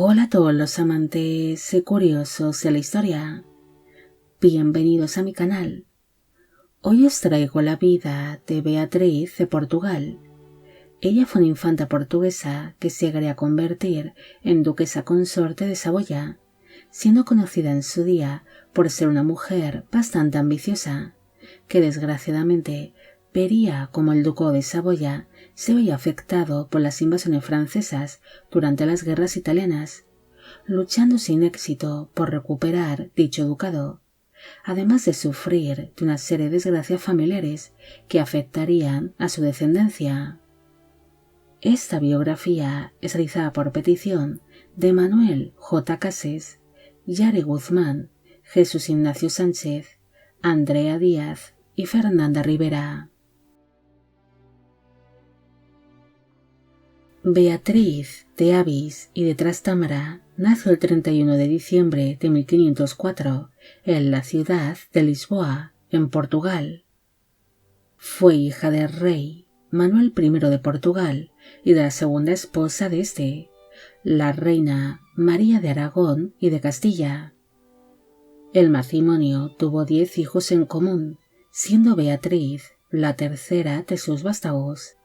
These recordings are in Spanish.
Hola a todos los amantes y curiosos de la historia. Bienvenidos a mi canal. Hoy os traigo la vida de Beatriz de Portugal. Ella fue una infanta portuguesa que se llegaría a convertir en duquesa consorte de Saboya, siendo conocida en su día por ser una mujer bastante ambiciosa, que desgraciadamente vería como el ducado de Saboya se veía afectado por las invasiones francesas durante las guerras italianas, luchando sin éxito por recuperar dicho ducado, además de sufrir de una serie de desgracias familiares que afectarían a su descendencia. Esta biografía es realizada por petición de Manuel J. Cases, Yare Guzmán, Jesús Ignacio Sánchez, Andrea Díaz y Fernanda Rivera. Beatriz de Avis y de Trastámara nació el 31 de diciembre de 1504 en la ciudad de Lisboa, en Portugal. Fue hija del rey Manuel I de Portugal y de la segunda esposa de este, la reina María de Aragón y de Castilla. El matrimonio tuvo 10 hijos en común, siendo Beatriz la tercera de sus vástagos.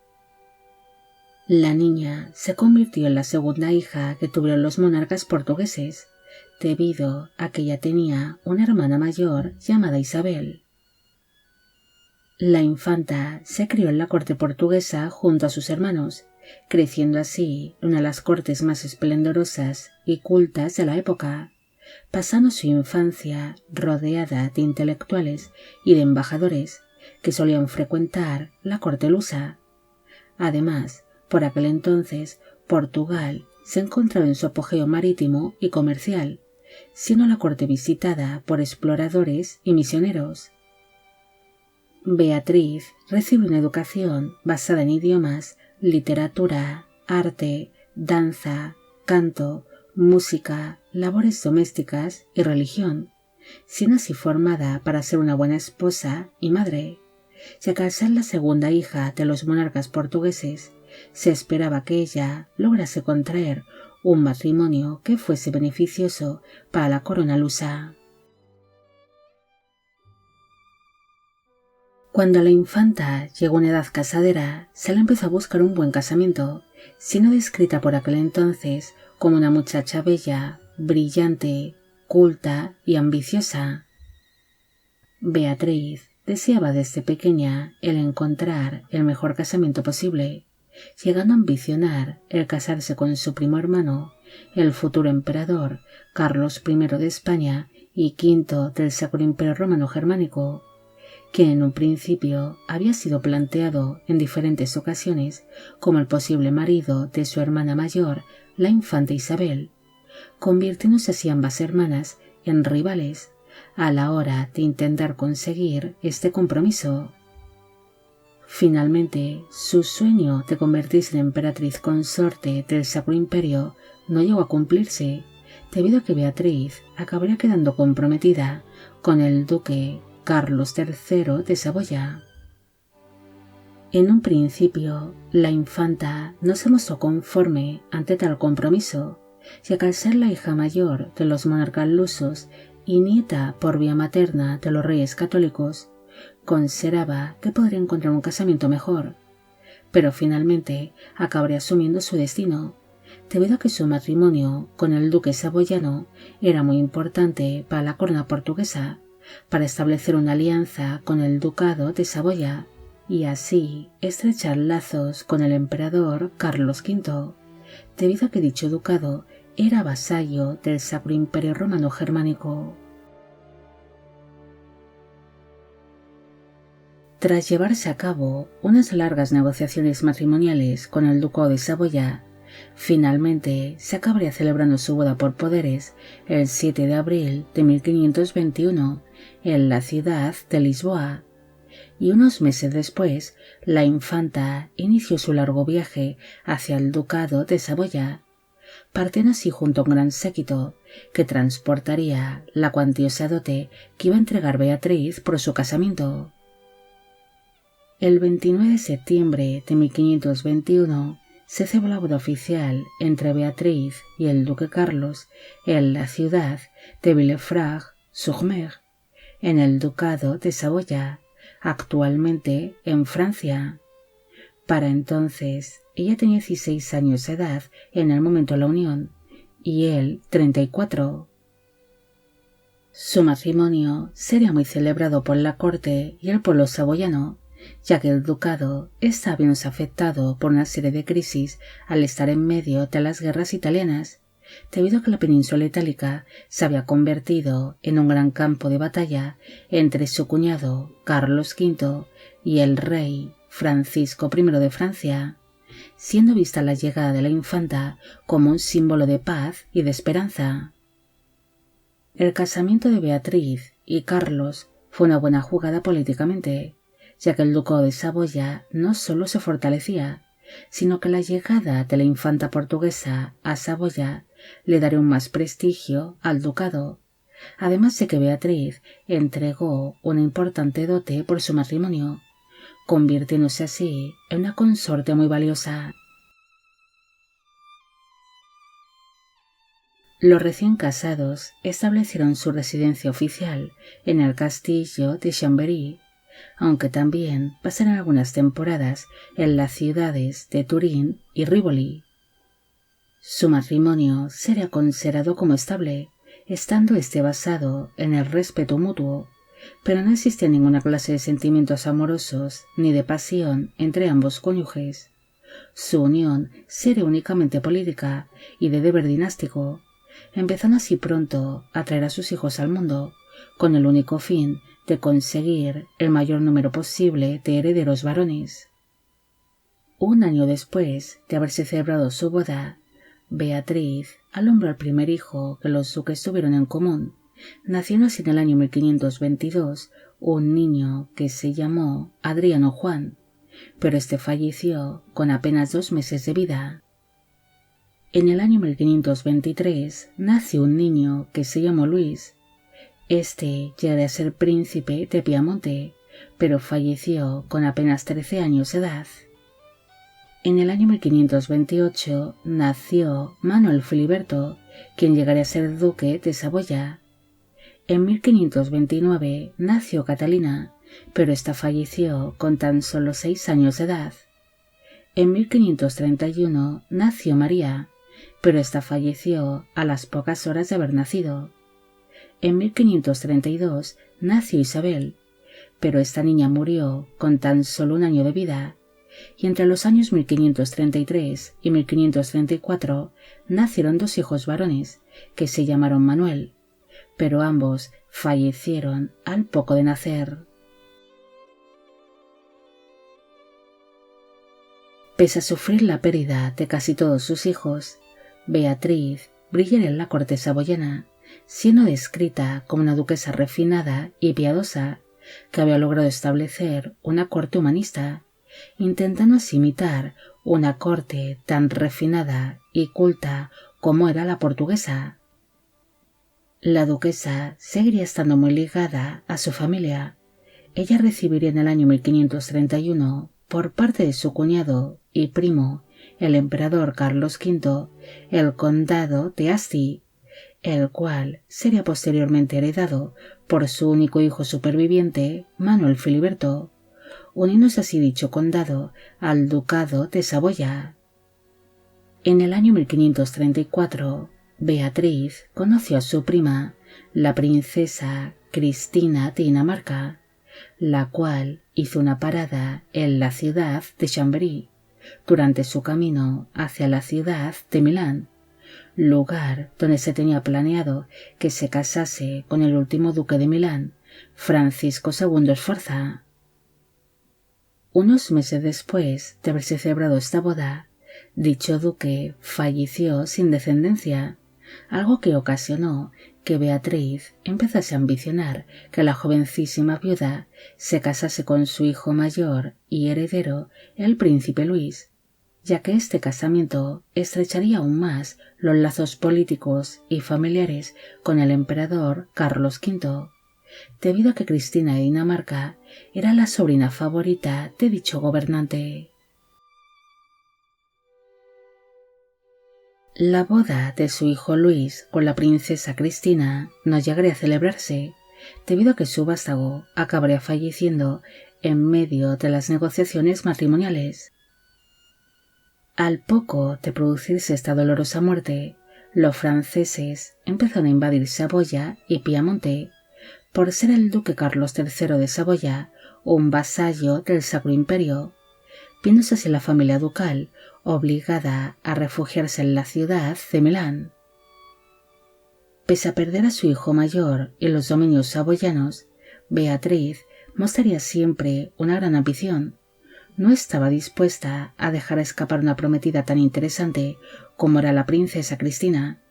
La niña se convirtió en la segunda hija que tuvieron los monarcas portugueses, debido a que ella tenía una hermana mayor llamada Isabel. La infanta se crió en la corte portuguesa junto a sus hermanos, creciendo así en una de las cortes más esplendorosas y cultas de la época, pasando su infancia rodeada de intelectuales y de embajadores que solían frecuentar la corte lusa. Además, por aquel entonces, Portugal se encontraba en su apogeo marítimo y comercial, siendo la corte visitada por exploradores y misioneros. Beatriz recibe una educación basada en idiomas, literatura, arte, danza, canto, música, labores domésticas y religión, siendo así formada para ser una buena esposa y madre, ya que al ser la segunda hija de los monarcas portugueses, se esperaba que ella lograse contraer un matrimonio que fuese beneficioso para la corona lusa. Cuando la infanta llegó a una edad casadera, se le empezó a buscar un buen casamiento, siendo descrita por aquel entonces como una muchacha bella, brillante, culta y ambiciosa. Beatriz deseaba desde pequeña el encontrar el mejor casamiento posible, llegando a ambicionar el casarse con su primo hermano, el futuro emperador Carlos I de España y V del Sacro Imperio Romano Germánico, quien en un principio había sido planteado en diferentes ocasiones como el posible marido de su hermana mayor, la infanta Isabel, convirtiéndose así ambas hermanas en rivales a la hora de intentar conseguir este compromiso. Finalmente, su sueño de convertirse en emperatriz consorte del Sacro Imperio no llegó a cumplirse, debido a que Beatriz acabaría quedando comprometida con el duque Carlos III de Saboya. En un principio, la infanta no se mostró conforme ante tal compromiso, ya que al ser la hija mayor de los monarcas lusos y nieta por vía materna de los reyes católicos, consideraba que podría encontrar un casamiento mejor, pero finalmente acabaría asumiendo su destino, debido a que su matrimonio con el duque saboyano era muy importante para la corona portuguesa, para establecer una alianza con el ducado de Saboya y así estrechar lazos con el emperador Carlos V, debido a que dicho ducado era vasallo del Sacro Imperio Romano Germánico. Tras llevarse a cabo unas largas negociaciones matrimoniales con el ducado de Saboya, finalmente se acabaría celebrando su boda por poderes el 7 de abril de 1521 en la ciudad de Lisboa, y unos meses después la infanta inició su largo viaje hacia el ducado de Saboya, partiendo así junto a un gran séquito que transportaría la cuantiosa dote que iba a entregar Beatriz por su casamiento. El 29 de septiembre de 1521 se celebró la boda oficial entre Beatriz y el duque Carlos en la ciudad de Villefranche-sur-Mer, en el ducado de Saboya, actualmente en Francia. Para entonces, ella tenía 16 años de edad en el momento de la unión, y él 34. Su matrimonio sería muy celebrado por la corte y el pueblo saboyano, ya que el ducado estaba bien afectado por una serie de crisis al estar en medio de las guerras italianas, debido a que la península itálica se había convertido en un gran campo de batalla entre su cuñado Carlos V y el rey Francisco I de Francia, siendo vista la llegada de la infanta como un símbolo de paz y de esperanza. El casamiento de Beatriz y Carlos fue una buena jugada políticamente, ya que el ducado de Saboya no solo se fortalecía, sino que la llegada de la infanta portuguesa a Saboya le daría un más prestigio al ducado, además de que Beatriz entregó una importante dote por su matrimonio, convirtiéndose así en una consorte muy valiosa. Los recién casados establecieron su residencia oficial en el castillo de Chambéry, aunque también pasaron algunas temporadas en las ciudades de Turín y Rivoli. Su matrimonio sería considerado como estable, estando este basado en el respeto mutuo, pero no existía ninguna clase de sentimientos amorosos ni de pasión entre ambos cónyuges. Su unión sería únicamente política y de deber dinástico, empezando así pronto a traer a sus hijos al mundo, con el único fin de conseguir el mayor número posible de herederos varones. Un año después de haberse celebrado su boda, Beatriz alumbró al primer hijo que los duques tuvieron en común, naciendo así en el año 1522 un niño que se llamó Adriano Juan, pero este falleció con apenas 2 meses de vida. En el año 1523 nació un niño que se llamó Luis. Este llegaría a ser príncipe de Piamonte, pero falleció con apenas 13 años de edad. En el año 1528 nació Manuel Filiberto, quien llegaría a ser duque de Saboya. En 1529 nació Catalina, pero esta falleció con tan solo 6 años de edad. En 1531 nació María, pero esta falleció a las pocas horas de haber nacido. En 1532 nació Isabel, pero esta niña murió con tan solo 1 año de vida, y entre los años 1533 y 1534 nacieron 2 hijos varones que se llamaron Manuel, pero ambos fallecieron al poco de nacer. Pese a sufrir la pérdida de casi todos sus hijos, Beatriz brillaría en la corte saboyana, siendo descrita como una duquesa refinada y piadosa que había logrado establecer una corte humanista, intentando así imitar una corte tan refinada y culta como era la portuguesa. La duquesa seguiría estando muy ligada a su familia. Ella recibiría en el año 1531 por parte de su cuñado y primo, el emperador Carlos V, el condado de Asti, el cual sería posteriormente heredado por su único hijo superviviente, Manuel Filiberto, uniéndose así dicho condado al ducado de Saboya. En el año 1534, Beatriz conoció a su prima, la princesa Cristina de Dinamarca, la cual hizo una parada en la ciudad de Chambéry durante su camino hacia la ciudad de Milán, lugar donde se tenía planeado que se casase con el último duque de Milán, Francisco II Sforza. Unos meses después de haberse celebrado esta boda, dicho duque falleció sin descendencia, algo que ocasionó que Beatriz empezase a ambicionar que la jovencísima viuda se casase con su hijo mayor y heredero, el príncipe Luis, ya que este casamiento estrecharía aún más los lazos políticos y familiares con el emperador Carlos V, debido a que Cristina de Dinamarca era la sobrina favorita de dicho gobernante. La boda de su hijo Luis con la princesa Cristina no llegaría a celebrarse, debido a que su vástago acabaría falleciendo en medio de las negociaciones matrimoniales. Al poco de producirse esta dolorosa muerte, los franceses empezaron a invadir Saboya y Piamonte, por ser el duque Carlos III de Saboya un vasallo del Sacro Imperio, viéndose así la familia ducal obligada a refugiarse en la ciudad de Milán. Pese a perder a su hijo mayor y los dominios saboyanos, Beatriz mostraría siempre una gran ambición. No estaba dispuesta a dejar escapar una prometida tan interesante como era la princesa Cristina.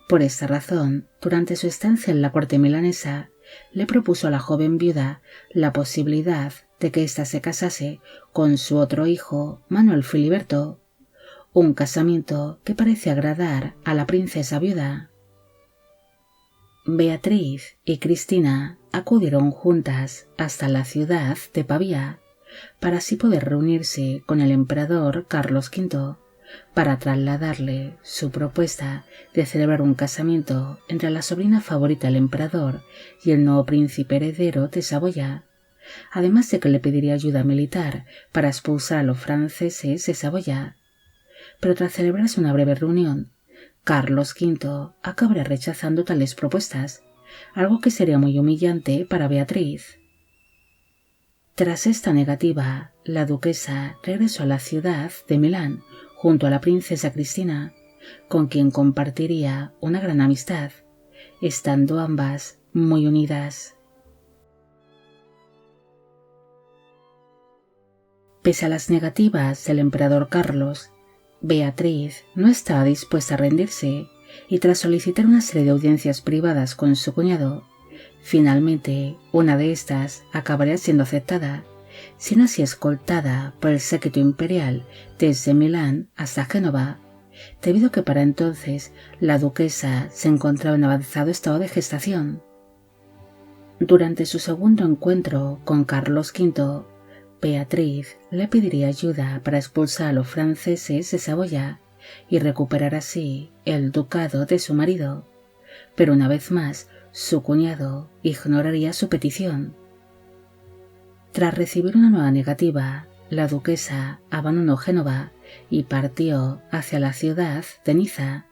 Por esta razón, durante su estancia en la corte milanesa, le propuso a la joven viuda la posibilidad de que ésta se casase con su otro hijo, Manuel Filiberto, un casamiento que parece agradar a la princesa viuda. Beatriz y Cristina acudieron juntas hasta la ciudad de Pavía, para así poder reunirse con el emperador Carlos V, para trasladarle su propuesta de celebrar un casamiento entre la sobrina favorita del emperador y el nuevo príncipe heredero de Saboya, además de que le pediría ayuda militar para expulsar a los franceses de Saboya. Pero tras celebrarse una breve reunión, Carlos V acabaría rechazando tales propuestas, algo que sería muy humillante para Beatriz. Tras esta negativa, la duquesa regresó a la ciudad de Milán junto a la princesa Cristina, con quien compartiría una gran amistad, estando ambas muy unidas. Pese a las negativas del emperador Carlos, Beatriz no estaba dispuesta a rendirse y tras solicitar una serie de audiencias privadas con su cuñado, finalmente una de estas acabaría siendo aceptada, siendo así escoltada por el séquito imperial desde Milán hasta Génova, debido a que para entonces la duquesa se encontraba en avanzado estado de gestación. Durante su segundo encuentro con Carlos V, Beatriz le pediría ayuda para expulsar a los franceses de Saboya y recuperar así el ducado de su marido, pero una vez más su cuñado ignoraría su petición. Tras recibir una nueva negativa, la duquesa abandonó Génova y partió hacia la ciudad de Niza,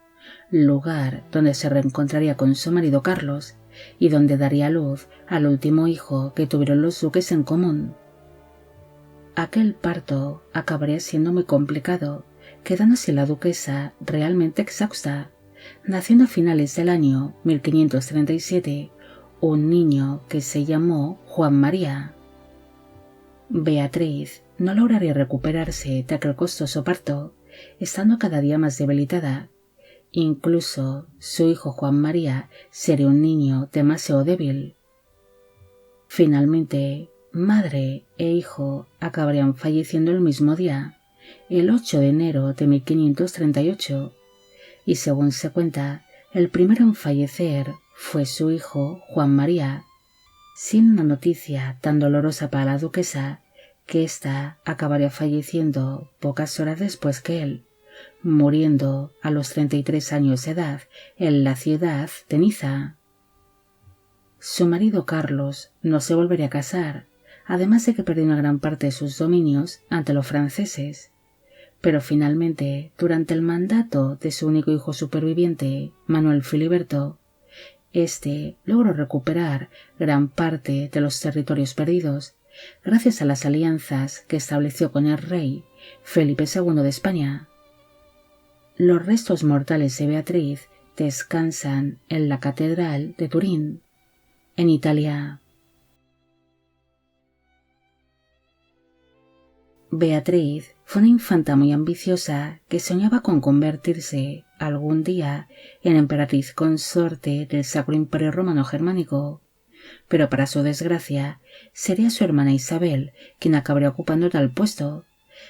lugar donde se reencontraría con su marido Carlos y donde daría a luz al último hijo que tuvieron los duques en común. Aquel parto acabaría siendo muy complicado, quedando así la duquesa realmente exhausta, naciendo a finales del año 1537 un niño que se llamó Juan María. Beatriz no lograría recuperarse de aquel costoso parto, estando cada día más debilitada. Incluso su hijo Juan María sería un niño demasiado débil. Finalmente, madre e hijo acabarían falleciendo el mismo día, el 8 de enero de 1538, y según se cuenta, el primero en fallecer fue su hijo Juan María, sin una noticia tan dolorosa para la duquesa que ésta acabaría falleciendo pocas horas después que él, muriendo a los 33 años de edad en la ciudad de Niza. Su marido Carlos no se volvería a casar, además de que perdió una gran parte de sus dominios ante los franceses, pero finalmente, durante el mandato de su único hijo superviviente, Manuel Filiberto, este logró recuperar gran parte de los territorios perdidos gracias a las alianzas que estableció con el rey Felipe II de España. Los restos mortales de Beatriz descansan en la Catedral de Turín, en Italia. Beatriz fue una infanta muy ambiciosa que soñaba con convertirse algún día en emperatriz consorte del Sacro Imperio Romano Germánico, pero para su desgracia sería su hermana Isabel quien acabaría ocupando tal puesto,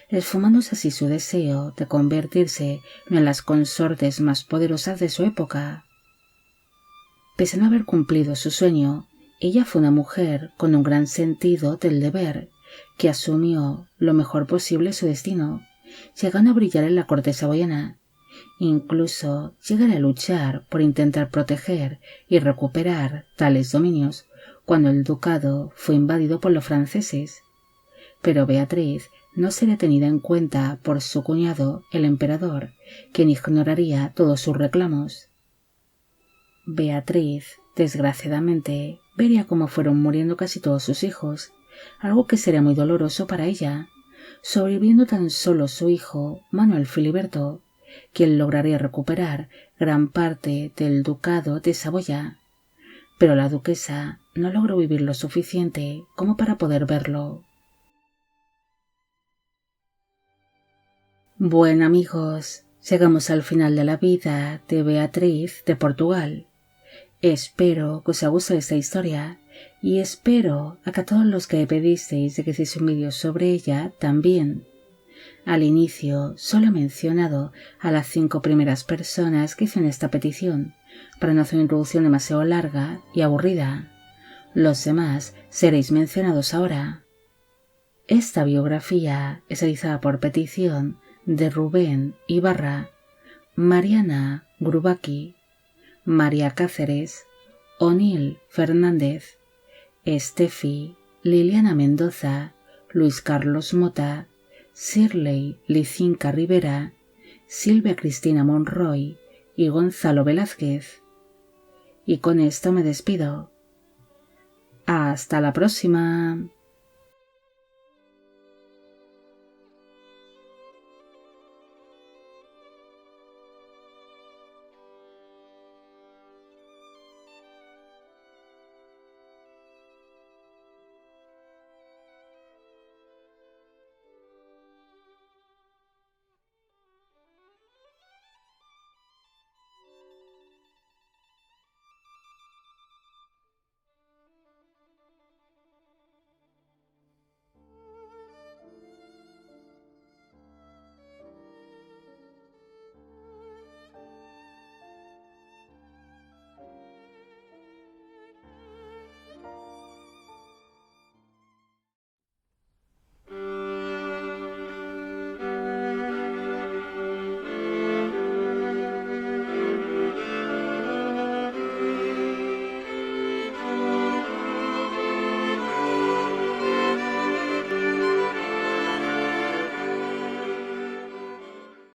esfumándose así su deseo de convertirse en una de las consortes más poderosas de su época. Pese a no haber cumplido su sueño, ella fue una mujer con un gran sentido del deber, que asumió lo mejor posible su destino, llegando a brillar en la corte saboyana, Incluso llegaré a luchar por intentar proteger y recuperar tales dominios cuando el ducado fue invadido por los franceses. Pero Beatriz no sería tenida en cuenta por su cuñado, el emperador, quien ignoraría todos sus reclamos. Beatriz, desgraciadamente, vería cómo fueron muriendo casi todos sus hijos, algo que sería muy doloroso para ella, sobreviviendo tan solo su hijo, Manuel Filiberto, quien lograría recuperar gran parte del ducado de Saboya. Pero la duquesa no logró vivir lo suficiente como para poder verlo. Bueno, amigos, llegamos al final de la vida de Beatriz de Portugal. Espero que os haya gustado esta historia y espero a que a todos los que pedisteis de que hiciese un vídeo sobre ella también. Al inicio solo he mencionado a las 5 primeras personas que hicieron esta petición, para no hacer una introducción demasiado larga y aburrida. Los demás seréis mencionados ahora. Esta biografía es realizada por petición de Rubén Ibarra, Mariana Grubaki, María Cáceres, O'Neill Fernández, Estefi, Liliana Mendoza, Luis Carlos Mota, Shirley Licinca Rivera, Silvia Cristina Monroy y Gonzalo Velázquez. Y con esto me despido. Hasta la próxima.